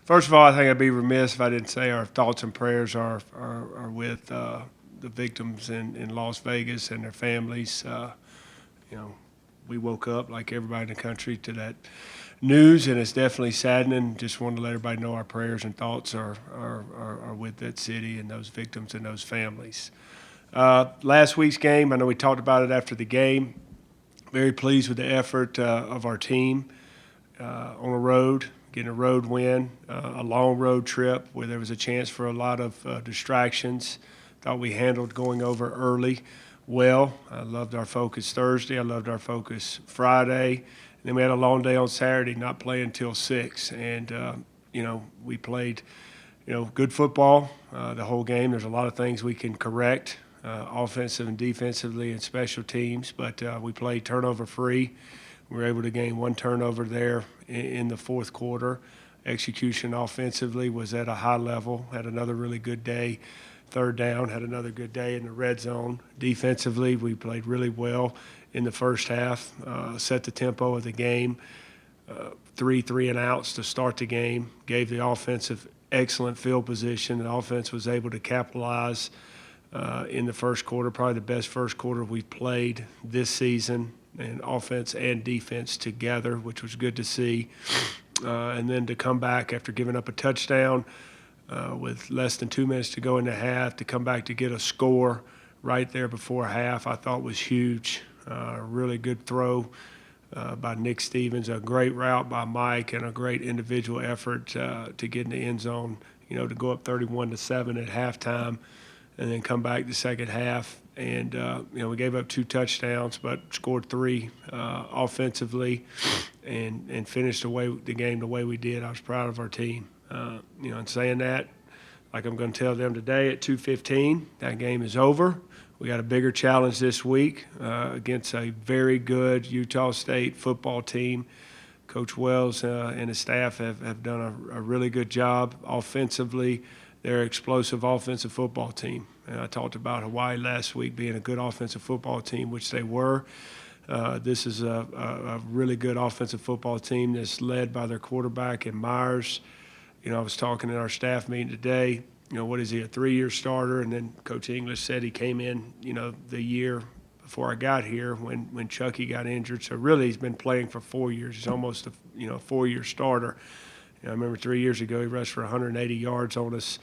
First of all, I think I'd be remiss if I didn't say our thoughts and prayers are with the victims in Las Vegas and their families. You know, we woke up like everybody in the country to that news, and it's definitely saddening. Just wanted to let everybody know our prayers and thoughts are with that city and those victims and those families. Last week's game, I know we talked about it after the game. Very pleased with the effort of our team on the road, getting a road win, a long road trip where there was a chance for a lot of distractions. Thought we handled going over early well. I loved our focus Thursday. I loved our focus Friday. And then we had a long day on Saturday, not playing until 6. And, we played, good football the whole game. There's a lot of things we can correct, offensive and defensively and special teams. But we played turnover free. We were able to gain one turnover there in the fourth quarter. Execution offensively was at a high level, had another really good day. Third down, had another good day in the red zone. Defensively, we played really well in the first half, set the tempo of the game, three and outs to start the game, gave the offensive excellent field position. The offense was able to capitalize in the first quarter, probably the best first quarter we've played this season, and offense and defense together, which was good to see. And then to come back after giving up a touchdown with less than 2 minutes to go in the half, to come back to get a score right there before half, I thought was huge. Really good throw by Nick Stevens, a great route by Mike, and a great individual effort to get in the end zone, to go up 31-7 at halftime and then come back the second half. And, we gave up 2 touchdowns but scored 3 offensively and finished the game the way we did. I was proud of our team. And saying that, like I'm going to tell them today at 2:15, that game is over. We got a bigger challenge this week against a very good Utah State football team. Coach Wells and his staff have done a really good job offensively. They're an explosive offensive football team. And I talked about Hawaii last week being a good offensive football team, which they were. This is a really good offensive football team that's led by their quarterback in Myers. I was talking at our staff meeting today. What is he, a 3-year starter? And then Coach English said he came in, the year before I got here when Chucky got injured. So really he's been playing for 4 years. He's almost a 4-year starter. I remember 3 years ago he rushed for 180 yards on us.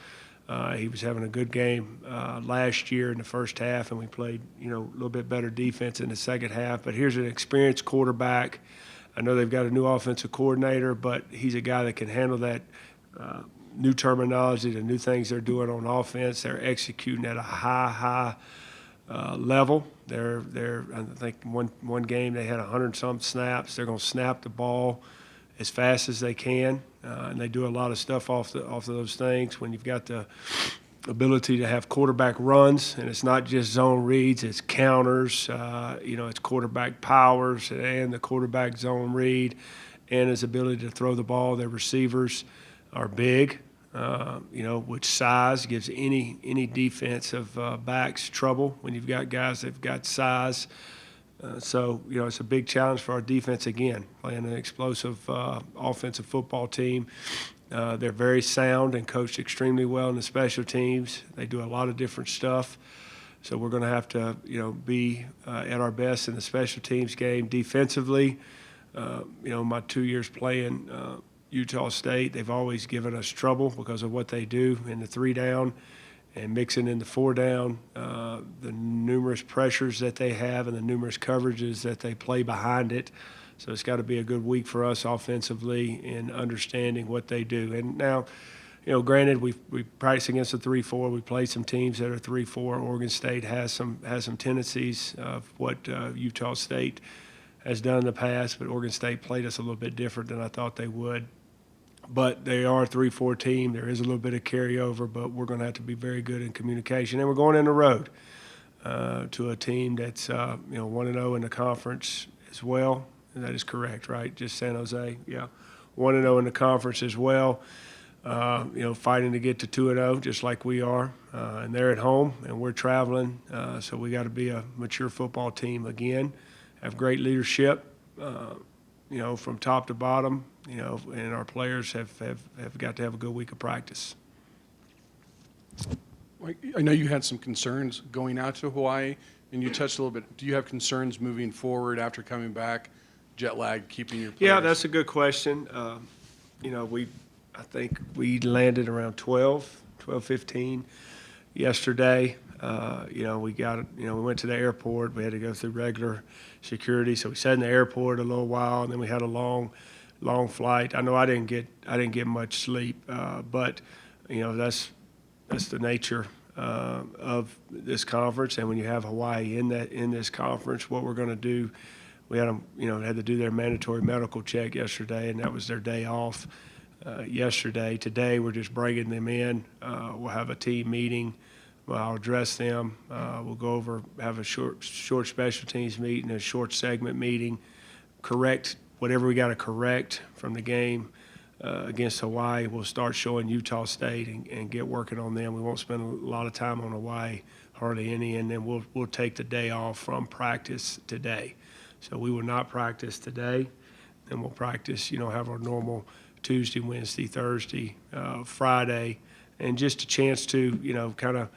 He was having a good game last year in the first half, and we played, a little bit better defense in the second half. But here's an experienced quarterback. I know they've got a new offensive coordinator, but he's a guy that can handle that new terminology, the new things they're doing on offense. They're executing at a high level. I think one game they had 100-some snaps. They're going to snap the ball as fast as they can, and they do a lot of stuff off of those things. When you've got the ability to have quarterback runs, and it's not just zone reads, it's counters, it's quarterback powers and the quarterback zone read, and his ability to throw the ball. Their receivers are big, which size gives any defensive backs trouble when you've got guys that've got size. So it's a big challenge for our defense again, playing an explosive offensive football team. They're very sound and coached extremely well in the special teams. They do a lot of different stuff. So we're going to have to, be at our best in the special teams game. Defensively, my 2 years playing Utah State, they've always given us trouble because of what they do in the 3-down and mixing in the 4-down, the numerous pressures that they have and the numerous coverages that they play behind it. So it's got to be a good week for us offensively in understanding what they do. And now, granted, we practice against a 3-4. We play some teams that are 3-4. Oregon State has some tendencies of what Utah State has done in the past, but Oregon State played us a little bit different than I thought they would. But they are a 3-4 team. There is a little bit of carryover, but we're going to have to be very good in communication. And we're going in the road to a team that's 1-0 in the conference as well. And that is correct, right? Just San Jose, yeah. 1-0 in the conference as well. Fighting to get to 2-0 just like we are. And they're at home and we're traveling. So we got to be a mature football team again. Have great leadership. from top to bottom, and our players have got to have a good week of practice. I know you had some concerns going out to Hawaii, and you touched a little bit. Do you have concerns moving forward after coming back, jet lag, keeping your players? Yeah, that's a good question. I think we landed around 12:15 yesterday. We went to the airport. We had to go through regular security, so we sat in the airport a little while, and then we had a long flight. I know I didn't get much sleep, but that's the nature of this conference. And when you have Hawaii in this conference, what we're going to do, we had them, had to do their mandatory medical check yesterday, and that was their day off yesterday. Today, we're just bringing them in. We'll have a team meeting. I'll address them. We'll go over, have a short special teams meeting, a short segment meeting, correct whatever we got to correct from the game against Hawaii. We'll start showing Utah State and get working on them. We won't spend a lot of time on Hawaii, hardly any, and then we'll take the day off from practice today. So we will not practice today, and we'll practice, have our normal Tuesday, Wednesday, Thursday, Friday, and just a chance to, kind of,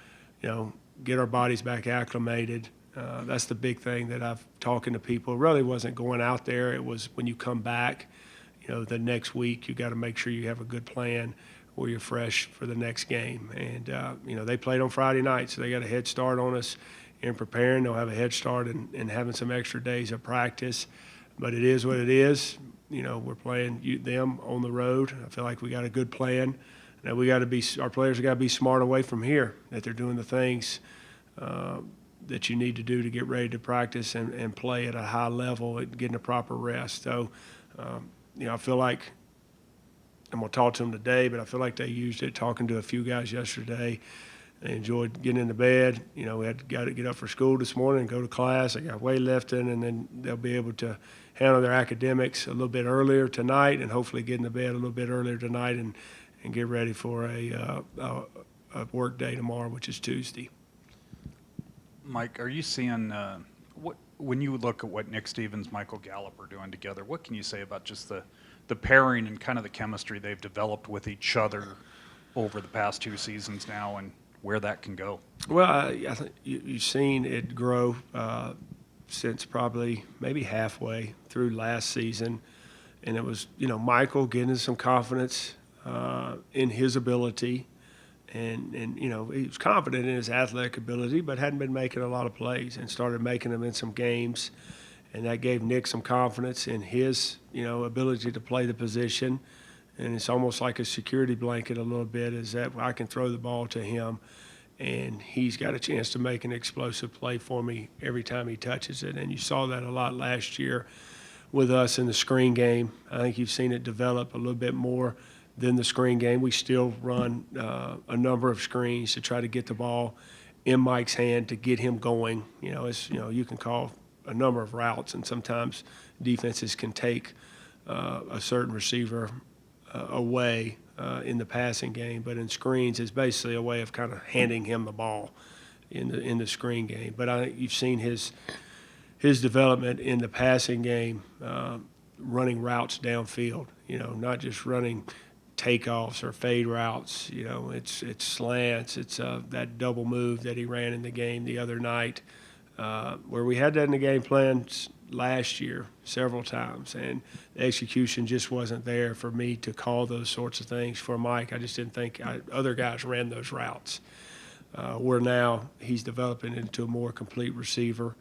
get our bodies back acclimated. That's the big thing that I've talking to people. It really wasn't going out there. It was when you come back, the next week, you got to make sure you have a good plan where you're fresh for the next game. And, they played on Friday night, so they got a head start on us in preparing. They'll have a head start in having some extra days of practice. But it is what it is. We're playing them on the road. I feel like we got a good plan. That our players have got to be smart away from here, that they're doing the things that you need to do to get ready to practice and play at a high level and getting a proper rest. So, I feel like I'm going to talk to them today, but I feel like they used it talking to a few guys yesterday. They enjoyed getting into bed. We got to get up for school this morning and go to class. They got weightlifting, and then they'll be able to handle their academics a little bit earlier tonight and hopefully get into bed a little bit earlier tonight and get ready for a work day tomorrow, which is Tuesday. Mike, are you seeing when you look at what Nick Stevens, Michael Gallup are doing together, what can you say about just the pairing and kind of the chemistry they've developed with each other over the past 2 seasons now and where that can go? Well, I think you've seen it grow since probably maybe halfway through last season. And it was, Michael getting some confidence in his ability. And he was confident in his athletic ability, but hadn't been making a lot of plays and started making them in some games. And that gave Nick some confidence in his, ability to play the position. And it's almost like a security blanket a little bit, is that I can throw the ball to him, and he's got a chance to make an explosive play for me every time he touches it. And you saw that a lot last year with us in the screen game. I think you've seen it develop a little bit more than the screen game. We still run a number of screens to try to get the ball in Mike's hand to get him going. You can call a number of routes, and sometimes defenses can take a certain receiver away in the passing game. But in screens, it's basically a way of kind of handing him the ball in the screen game. But I think you've seen his development in the passing game, running routes downfield. Not just running takeoffs or fade routes. It's slants. It's that double move that he ran in the game the other night, where we had that in the game plan last year several times, and the execution just wasn't there for me to call those sorts of things for Mike. I just didn't think other guys ran those routes. Where now he's developing into a more complete receiver,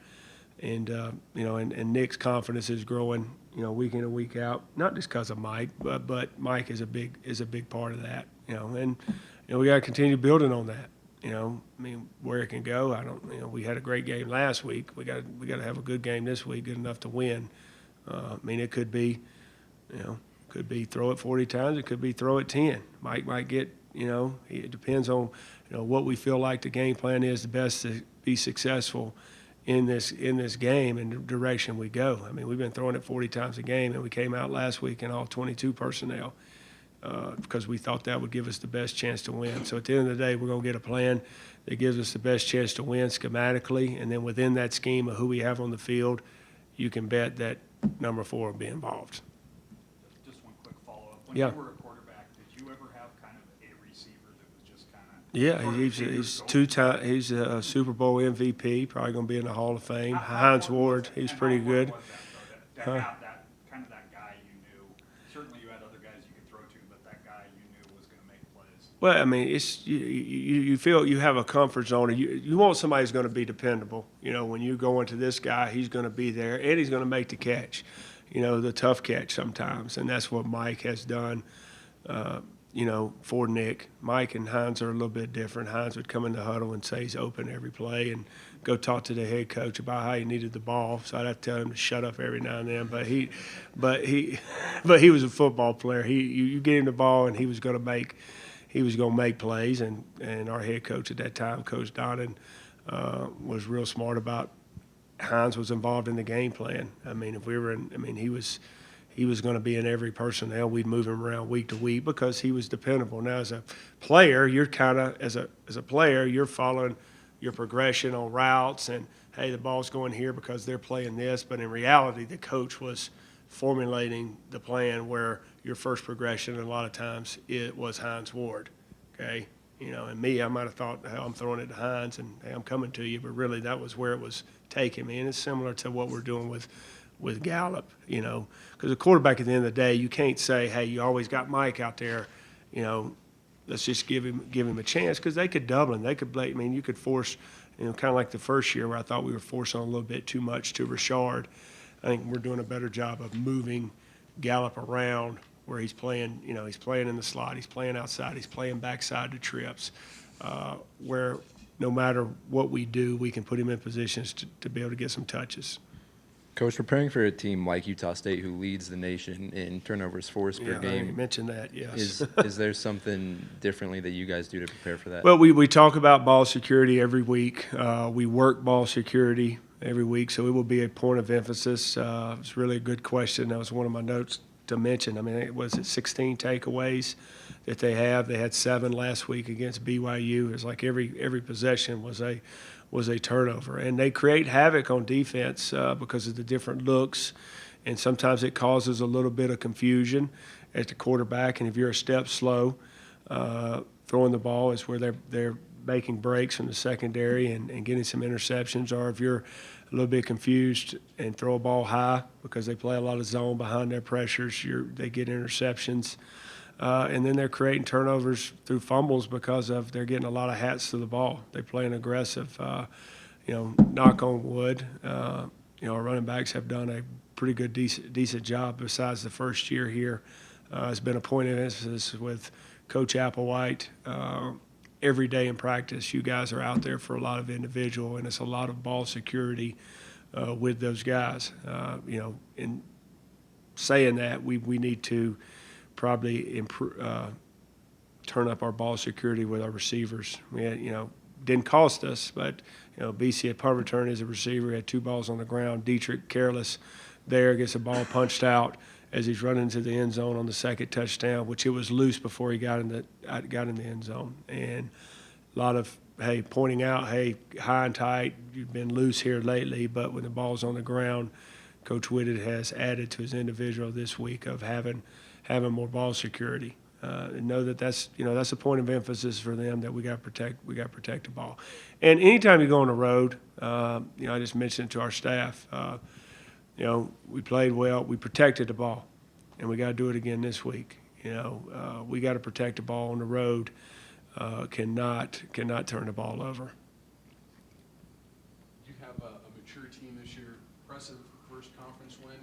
and and Nick's confidence is growing, week in and week out. Not just because of Mike, but Mike is a big part of that. And we got to continue building on that. Where it can go, I don't. We had a great game last week. We got to have a good game this week, good enough to win. It could be, throw it 40 times. It could be throw it 10. Mike might get. It depends on what we feel like the game plan is the best to be successful in this game and the direction we go. We've been throwing it 40 times a game, and we came out last week in all 22 personnel because we thought that would give us the best chance to win. So at the end of the day, we're going to get a plan that gives us the best chance to win schematically, and then within that scheme of who we have on the field, you can bet that number 4 will be involved. Just one quick follow-up. When Yeah. you were a quarterback, did you ever have kind of a receiver that was just kind of? Yeah, he's 2 time. He's a Super Bowl MVP. Probably going to be in the Hall of Fame. Hines Ward, he's pretty good. How important was that, though, to have that, kind of that guy you knew? Certainly you had other guys you could throw to, but that guy you knew was going to make plays. Well, I mean, it's you feel you have a comfort zone. You want somebody who's going to be dependable. You know, when you go into this guy, he's going to be there and he's going to make the catch. You know, the tough catch sometimes, and that's what Mike has done. You know, for Nick, Mike and Hines are a little bit different. Hines would come in the huddle and say he's open every play, and go talk to the head coach about how he needed the ball. So I'd have to tell him to shut up every now and then. But he was a football player. You get him the ball, and he was going to make plays. And our head coach at that time, Coach Donnan, was real smart about. Hines was involved in the game plan. I mean, if we were in, I mean, he was going to be in every personnel. We'd move him around week to week because he was dependable. Now, as a player, you're kind of as a player, you're following your progression on routes and, hey, the ball's going here because they're playing this. But in reality, the coach was formulating the plan where your first progression, a lot of times, it was Hines Ward. Okay, you know, and me, I might have thought, hey, I'm throwing it to Hines and, hey, I'm coming to you, but really that was where it was taking me. And it's similar to what we're doing with Gallup, you know, because a quarterback at the end of the day, you can't say, hey, you always got Mike out there, you know, let's just give him a chance, because they could double him. They could play. I mean, you could force, you know, kind of like the first year where I thought we were forcing a little bit too much to Richard. I think we're doing a better job of moving Gallup around where he's playing, you know, he's playing in the slot, he's playing outside, he's playing backside to trips, where no matter what we do, we can put him in positions to be able to get some touches. Coach, preparing for a team like Utah State, who leads the nation in turnovers forced per Yeah, I game, mentioned that, yes. is there something differently that you guys do to prepare for that? Well, we talk about ball security every week. We work ball security every week, so it will be a point of emphasis. It's really a good question. That was one of my notes to mention. I mean, it was 16 takeaways that they have. They had 7 last week against BYU. It's like every possession was a turnover, and they create havoc on defense because of the different looks, and sometimes it causes a little bit of confusion at the quarterback. And if you're a step slow, throwing the ball is where they're making breaks from the secondary and getting some interceptions. Or if you're a little bit confused and throw a ball high because they play a lot of zone behind their pressures, they get interceptions. And then they're creating turnovers through fumbles because they're getting a lot of hats to the ball. They play an aggressive, you know, knock on wood. You know, our running backs have done a pretty good, decent job besides the first year here. It's been a point of emphasis with Coach Applewhite. Every day in practice, you guys are out there for a lot of individual, and it's a lot of ball security with those guys. You know, in saying that, we need to probably turn up our ball security with our receivers. We had, you know, didn't cost us, but, you know, BC had punt return as a receiver, had 2 balls on the ground. Dietrich, careless there, gets a ball punched out as he's running into the end zone on the second touchdown, which it was loose before he got in the end zone. And a lot of, hey, pointing out, hey, high and tight, you've been loose here lately, but when the ball's on the ground, Coach Whitted has added to his individual this week of having more ball security. And know that's a point of emphasis for them, that we got to protect the ball. And anytime you go on the road, you know, I just mentioned it to our staff. You know, we played well, we protected the ball, and we got to do it again this week. You know, we got to protect the ball on the road. Cannot turn the ball over. You have a mature team this year, impressive first conference win.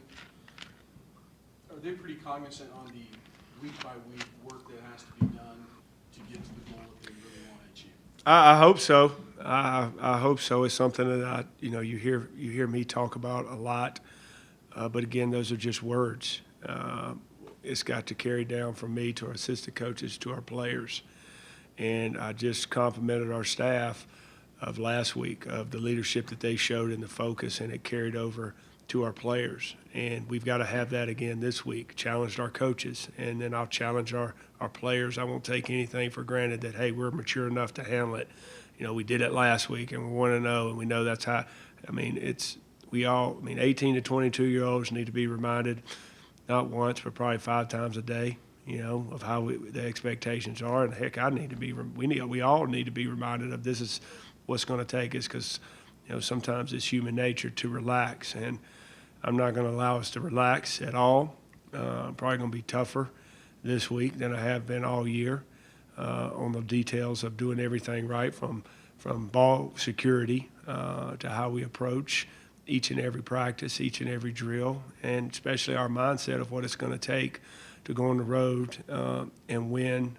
Are they pretty cognizant on the week-by-week work that has to be done to get to the goal that they really want to achieve? I hope so. I hope so. It's something that you hear me talk about a lot. But again, those are just words. It's got to carry down from me to our assistant coaches to our players. And I just complimented our staff of last week of the leadership that they showed and the focus, and it carried over to our players. And we've got to have that again this week. Challenged our coaches, and then I'll challenge our players. I won't take anything for granted that, hey, we're mature enough to handle it. You know, we did it last week, and we want to know, and we know that's how. I mean, we all, I mean, 18 to 22-year-olds need to be reminded, not once, but probably 5 times a day, of how the expectations are. And heck, we all need to be reminded of this is what's going to take us, because, sometimes it's human nature to relax. And I'm not going to allow us to relax at all. I'm probably going to be tougher this week than I have been all year on the details of doing everything right, from ball security to how we approach each and every practice, each and every drill, and especially our mindset of what it's going to take to go on the road and win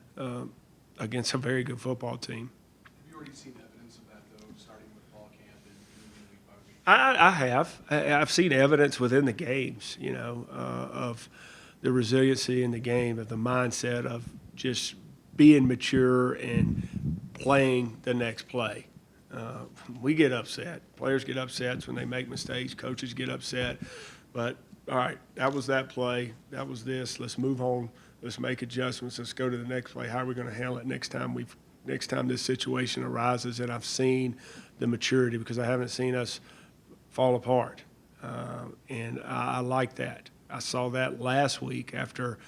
against a very good football team. Have you already seen evidence of that, though, starting with fall camp and moving week by week? I have. I've seen evidence within the games, of the resiliency in the game, of the mindset of just being mature and playing the next play. We get upset. Players get upset when they make mistakes. Coaches get upset. But, all right, that was that play. That was this. Let's move on. Let's make adjustments. Let's go to the next play. How are we going to handle it next time this situation arises? And I've seen the maturity, because I haven't seen us fall apart. And I like that. I saw that last week after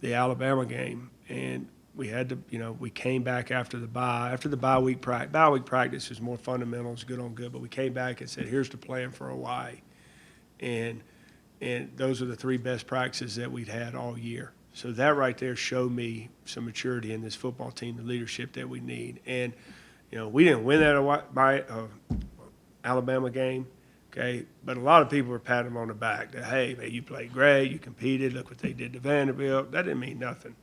the Alabama game. And we had to, we came back after the bye. After the bye week practice is more fundamentals, good on good. But we came back and said, here's the plan for Hawaii. And those are the 3 best practices that we'd had all year. So that right there showed me some maturity in this football team, the leadership that we need. And, we didn't win that Alabama game, okay? But a lot of people were patting them on the back that, hey, man, you played great, you competed, look what they did to Vanderbilt. That didn't mean nothing.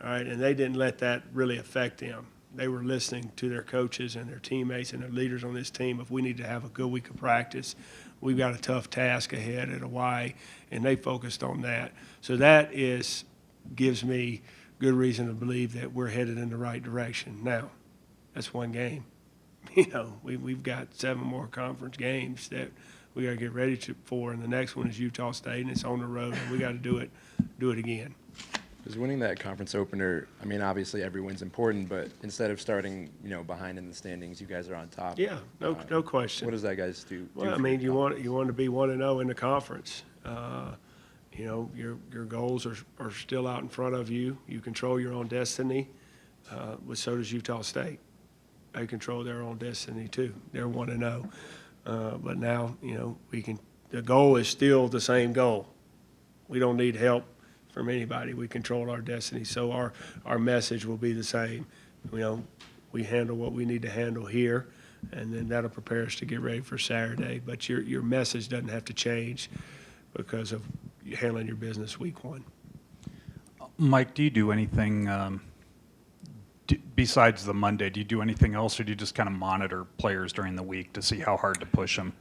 All right, and they didn't let that really affect them. They were listening to their coaches and their teammates and their leaders on this team. If we need to have a good week of practice, we've got a tough task ahead at Hawaii, and they focused on that. So that gives me good reason to believe that we're headed in the right direction. Now, that's one game. We've got 7 more conference games that we got to get ready for, and the next one is Utah State, and it's on the road, and we got to do it again. Because winning that conference opener, I mean, obviously every win's important, but instead of starting, behind in the standings, you guys are on top. Yeah, no question. What does that guys do? Well, I mean, you want to be 1-0 in the conference. Your goals are still out in front of you. You control your own destiny. But so does Utah State. They control their own destiny too. They're 1-0. But now, the goal is still the same goal. We don't need help from anybody. We control our destiny. So our message will be the same. We handle what we need to handle here, and then that'll prepare us to get ready for Saturday. But your message doesn't have to change because of handling your business week 1. Mike, do you do anything besides the Monday? Do you do anything else, or do you just kind of monitor players during the week to see how hard to push them?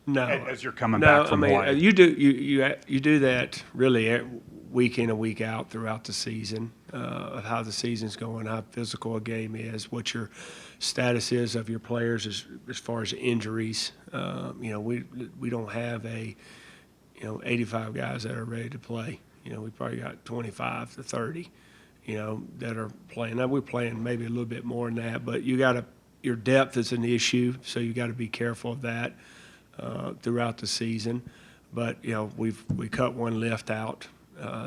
No, as you're coming back from Hawaii. You do that really week in and week out throughout the season, of how the season's going, how physical a game is, what your status is of your players as far as injuries. We don't have 85 guys that are ready to play. We probably got 25 to 30, that are playing. Now we're playing maybe a little bit more than that, but your depth is an issue, so you got to be careful of that throughout the season. But we cut one lift out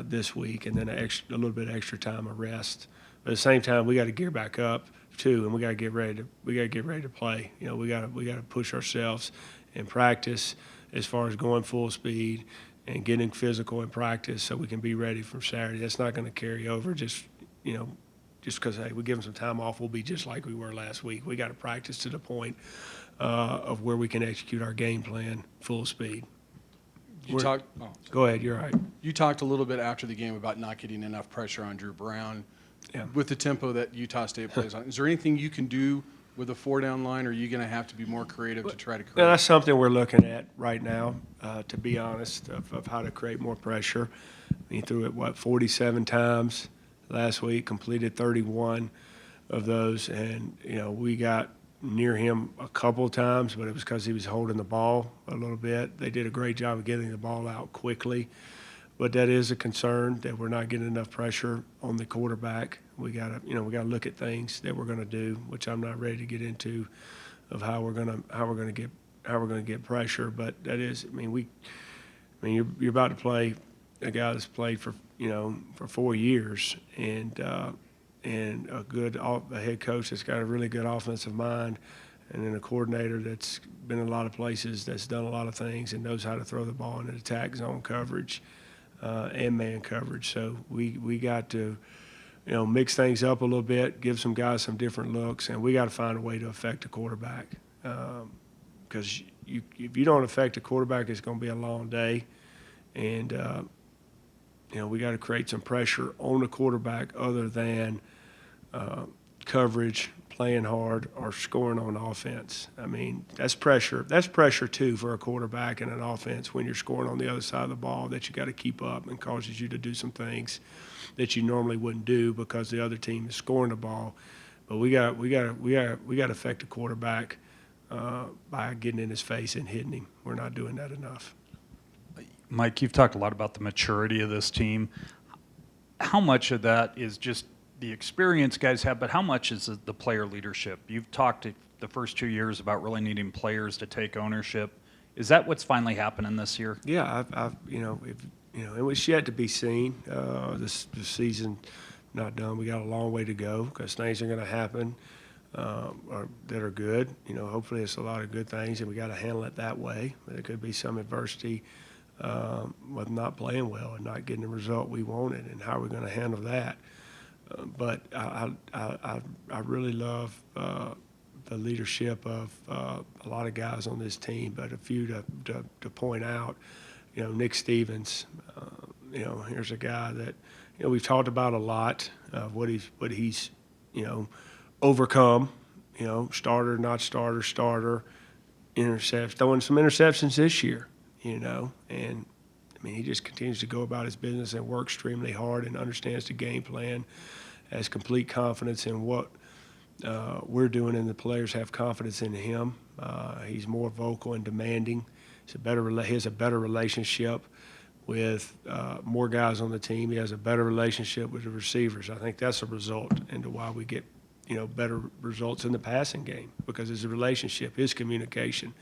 this week, and then a little bit extra time of rest. But at the same time, we got to gear back up too, and we got to get ready to play. We got to push ourselves in practice as far as going full speed and getting physical in practice, so we can be ready for Saturday. That's not going to carry over just because, hey, we give them some time off, we'll be just like we were last week. We got to practice to the point of where we can execute our game plan full speed. Go ahead, you're right. You talked a little bit after the game about not getting enough pressure on Drew Brown. Yeah. With the tempo that Utah State plays on. Is there anything you can do with a 4-down line, or are you going to have to be more creative to try to create? Well, that's something we're looking at right now, to be honest, of how to create more pressure. He threw it, 47 times last week, completed 31 of those, and, we got near him a couple of times, but it was because he was holding the ball a little bit. They did a great job of getting the ball out quickly, but that is a concern that we're not getting enough pressure on the quarterback. We gotta look at things that we're gonna do, which I'm not ready to get into, of how we're gonna get we're going to get pressure. But that is, you're about to play a guy that's played for 4 years, and a head coach that's got a really good offensive mind, and then a coordinator that's been in a lot of places, that's done a lot of things, and knows how to throw the ball in attack zone coverage and man coverage. So we got to mix things up a little bit, give some guys some different looks, and we got to find a way to affect the quarterback. Because if you don't affect the quarterback, it's going to be a long day, and we got to create some pressure on the quarterback other than coverage, playing hard, or scoring on offense. I mean, that's pressure. That's pressure, too, for a quarterback and an offense when you're scoring on the other side of the ball that you got to keep up, and causes you to do some things that you normally wouldn't do because the other team is scoring the ball. But we got to affect the quarterback by getting in his face and hitting him. We're not doing that enough. Mike, you've talked a lot about the maturity of this team. How much of that is just the experience guys have, but how much is the player leadership? You've talked the first 2 years about really needing players to take ownership. Is that what's finally happening this year? Yeah, it was yet to be seen. This season not done. We got a long way to go because things are going to happen that are good. Hopefully it's a lot of good things, and we got to handle it that way. But there could be some adversity with not playing well and not getting the result we wanted, and how we're going to handle that. But I really love the leadership of a lot of guys on this team, but a few to point out. Nick Stevens, here's a guy that we've talked about a lot of what he's overcome. Starter, not starter, starter, interception, throwing some interceptions this year. And he just continues to go about his business and work extremely hard and understands the game plan, has complete confidence in what we're doing, and the players have confidence in him. He's more vocal and demanding. He has a better relationship with more guys on the team. He has a better relationship with the receivers. I think that's a result into why we get better results in the passing game, because it's a relationship, his communication.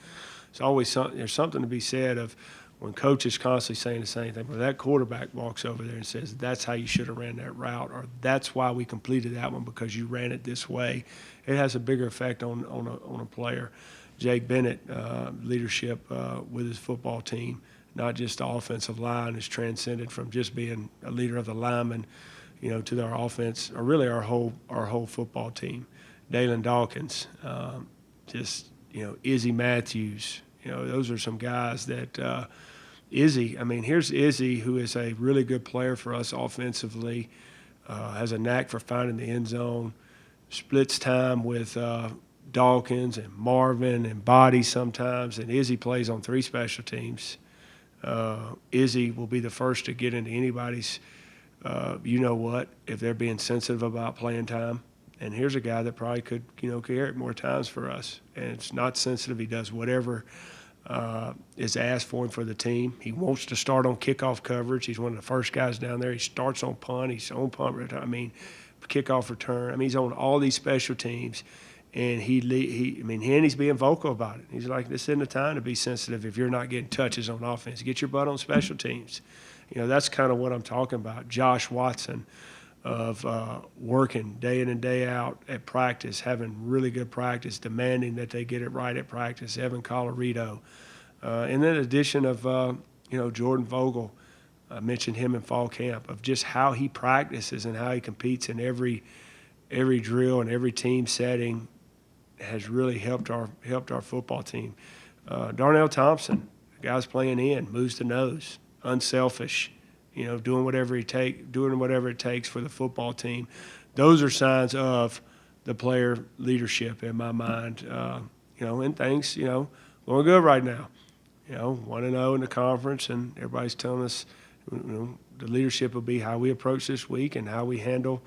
It's always there's something to be said of when coach is constantly saying the same thing, but that quarterback walks over there and says, that's how you should have ran that route, or that's why we completed that one, because you ran it this way. It has a bigger effect on a player. Jake Bennett, leadership with his football team, not just the offensive line, has transcended from just being a leader of the linemen, to our offense, or really our whole football team. Dalen Dawkins, Izzy Matthews, those are some guys that Izzy, here's Izzy, who is a really good player for us offensively, has a knack for finding the end zone, splits time with Dawkins and Marvin and Body sometimes, and Izzy plays on 3 special teams. Izzy will be the first to get into anybody's if they're being sensitive about playing time. And here's a guy that probably could carry it more times for us. And it's not sensitive. He does whatever is asked for him for the team. He wants to start on kickoff coverage. He's one of the first guys down there. He starts on punt. He's on punt return. Kickoff return. He's on all these special teams. And he's being vocal about it. He's like, this isn't the time to be sensitive if you're not getting touches on offense. Get your butt on special teams. That's kind of what I'm talking about. Josh Watson of working day in and day out at practice, having really good practice, demanding that they get it right at practice. Evan Colorado. And then addition of, Jordan Vogel. I mentioned him in fall camp, of just how he practices and how he competes in every drill and every team setting has really helped our football team. Darnell Thompson, the guy's playing in, moves the nose, unselfish, doing whatever it takes for the football team. Those are signs of the player leadership in my mind. And things, going good right now. 1-0 in the conference, and everybody's telling us, the leadership will be how we approach this week and how we handle,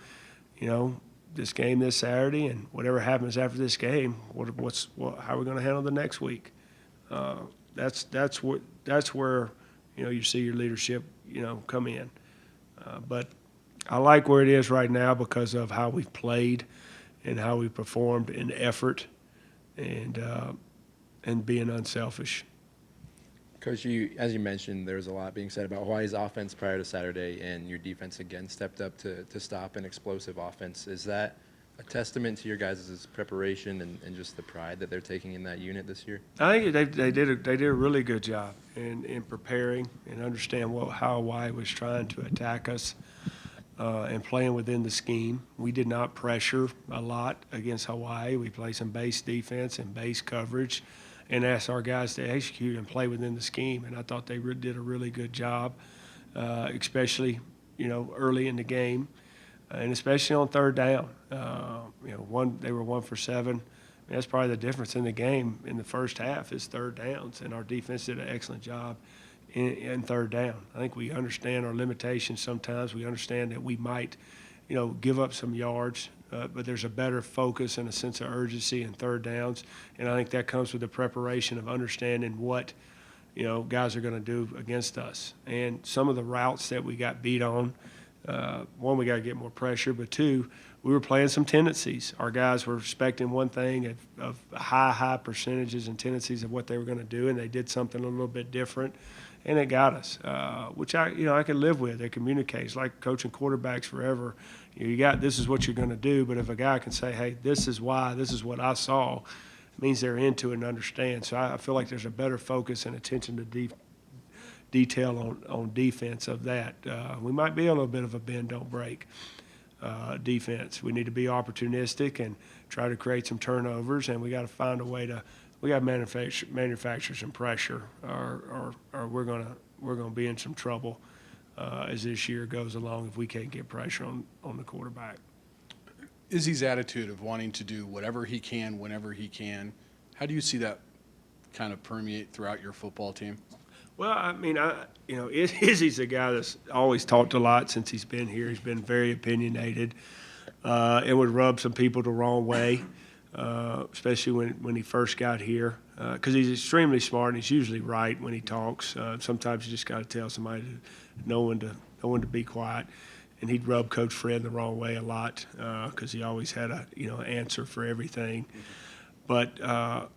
this game this Saturday, and whatever happens after this game, how are we going to handle the next week? That's where you see your leadership come in. But I like where it is right now because of how we've played and how we performed in effort, and and being unselfish. Coach, as you mentioned, there was a lot being said about Hawaii's offense prior to Saturday, and your defense again stepped up to stop an explosive offense. Is that a testament to your guys' preparation and just the pride that they're taking in that unit this year? I think they did a really good job in preparing and understand how Hawaii was trying to attack us and playing within the scheme. We did not pressure a lot against Hawaii. We played some base defense and base coverage and asked our guys to execute and play within the scheme. And I thought they did a really good job, especially, early in the game, and especially on third down. They were 1 for 7. That's probably the difference in the game in the first half is third downs, and our defense did an excellent job in third down. I think we understand our limitations sometimes. We understand that we might, give up some yards, but there's a better focus and a sense of urgency in third downs, and I think that comes with the preparation of understanding what, guys are going to do against us. And some of the routes that we got beat on, one, we got to get more pressure, but two, we were playing some tendencies. Our guys were expecting one thing of high percentages and tendencies of what they were going to do, and they did something a little bit different, and it got us, which I can live with. It communicates like coaching quarterbacks forever. This is what you're going to do, but if a guy can say, hey, this is why, this is what I saw, it means they're into it and understand. So I feel like there's a better focus and attention to detail on defense of that. We might be a little bit of a bend, don't break defense. We need to be opportunistic and try to create some turnovers, and we got to find a way to. We got to manufacture some pressure, or we're gonna be in some trouble as this year goes along if we can't get pressure on the quarterback. Izzy's attitude of wanting to do whatever he can, whenever he can, how do you see that kind of permeate throughout your football team? Well, I mean, Izzy's a guy that's always talked a lot since he's been here. He's been very opinionated. It would rub some people the wrong way, especially when he first got here, because he's extremely smart and he's usually right when he talks. Sometimes you just got to tell somebody to know when to be quiet. And he'd rub Coach Fred the wrong way a lot because he always had an answer for everything. But I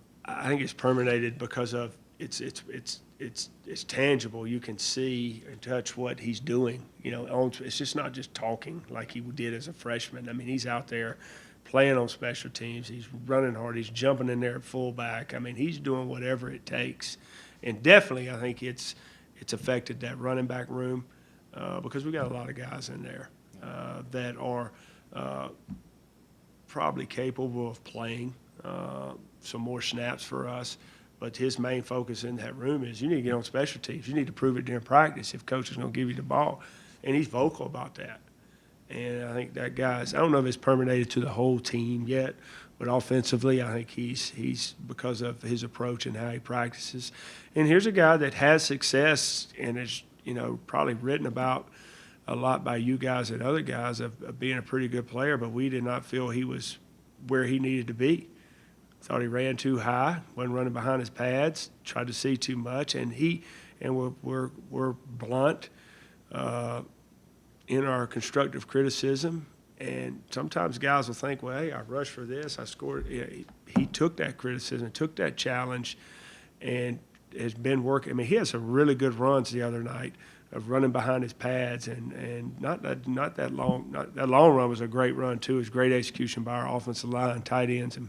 think it's permeated because of it's tangible. You can see and touch what he's doing. It's just not just talking like he did as a freshman. I mean, he's out there playing on special teams. He's running hard. He's jumping in there at fullback. I mean, he's doing whatever it takes. And definitely, I think it's affected that running back room because we got a lot of guys in there that are probably capable of playing some more snaps for us. But his main focus in that room is you need to get on special teams. You need to prove it during practice if coach is going to give you the ball. And he's vocal about that. And I think that I don't know if it's permeated to the whole team yet, but offensively, I think he's because of his approach and how he practices. And here's a guy that has success and is, probably written about a lot by you guys and other guys of being a pretty good player, but we did not feel he was where he needed to be. Thought he ran too high, wasn't running behind his pads, tried to see too much, and we're blunt in our constructive criticism. And sometimes guys will think, well, hey, I rushed for this, I scored. He took that criticism, took that challenge, and has been working. I mean, he had some really good runs the other night of running behind his pads, and not that long. That long run was a great run too. It was great execution by our offensive line, tight ends, and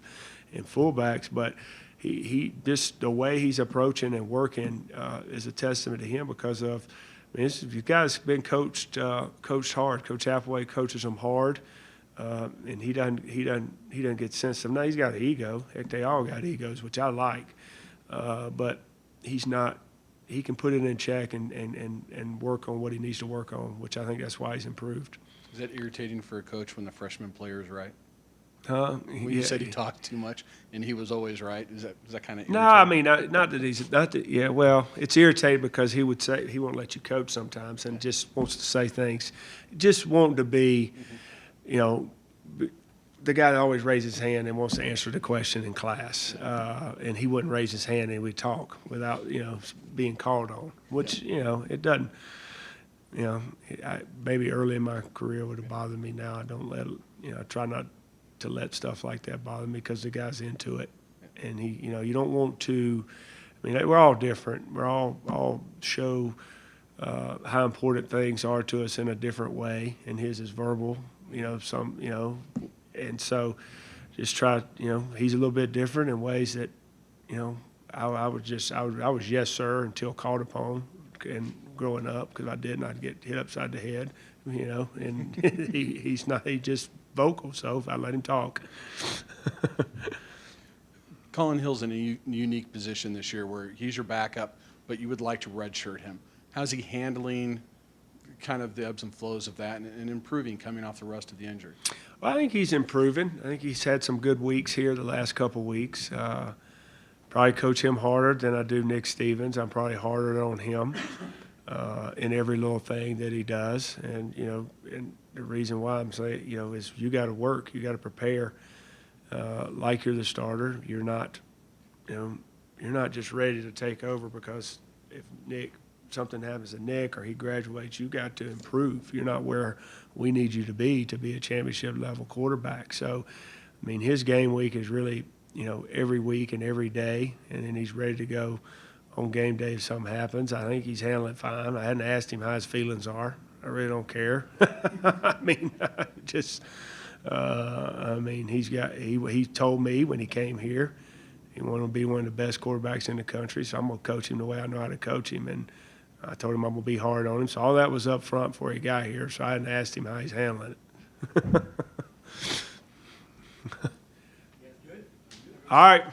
fullbacks. But he just the way he's approaching and working is a testament to him because of. I mean, you guys been coached hard. Coach Appleway coaches them hard, and he doesn't get sensitive. Now he's got an ego. Heck, they all got egos, which I like, but he's not. He can put it in check and work on what he needs to work on, which I think that's why he's improved. Is that irritating for a coach when the freshman player is right? When you said he talked too much and he was always right, is that kind of irritating? No, I mean not that he's not that. Yeah, well, it's irritating because he would say he won't let you coach sometimes and just wants to say things, just wanting to be, the guy that always raises his hand and wants to answer the question in class, and he wouldn't raise his hand and we'd talk without being called on, which it doesn't. Maybe early in my career would have bothered me. Now I don't let I try not to let stuff like that bother me because the guy's into it. and he, you know, you don't want to. I mean, we're all different. We're all show how important things are to us in a different way, and his is verbal. You know, and so just try. You know, he's a little bit different in ways that, you know, I was yes sir until called upon, and growing up because I didn't, I'd get hit upside the head. You know, and he's just vocal, so I let him talk. Colin Hill's in a unique position this year where he's your backup, but you would like to redshirt him. How's he handling kind of the ebbs and flows of that and improving coming off the rust of the injury? Well, I think he's improving. I think he's had some good weeks here the last couple of weeks. Probably coach him harder than I do Nick Stevens. I'm probably harder on him in every little thing that he does. And, you know, and the reason why I'm saying, you know, is you got to work. You got to prepare like you're the starter. You're not, you know, you're not just ready to take over because if something happens to Nick or he graduates, you got to improve. You're not where we need you to be a championship level quarterback. So, I mean, his game week is really, you know, every week and every day, and then he's ready to go on game day if something happens. I think he's handling it fine. I hadn't asked him how his feelings are. I really don't care. I mean, he told me when he came here he wanted to be one of the best quarterbacks in the country, so I'm going to coach him the way I know how to coach him. And I told him I'm going to be hard on him. So all that was up front before he got here, so I hadn't asked him how he's handling it. All right.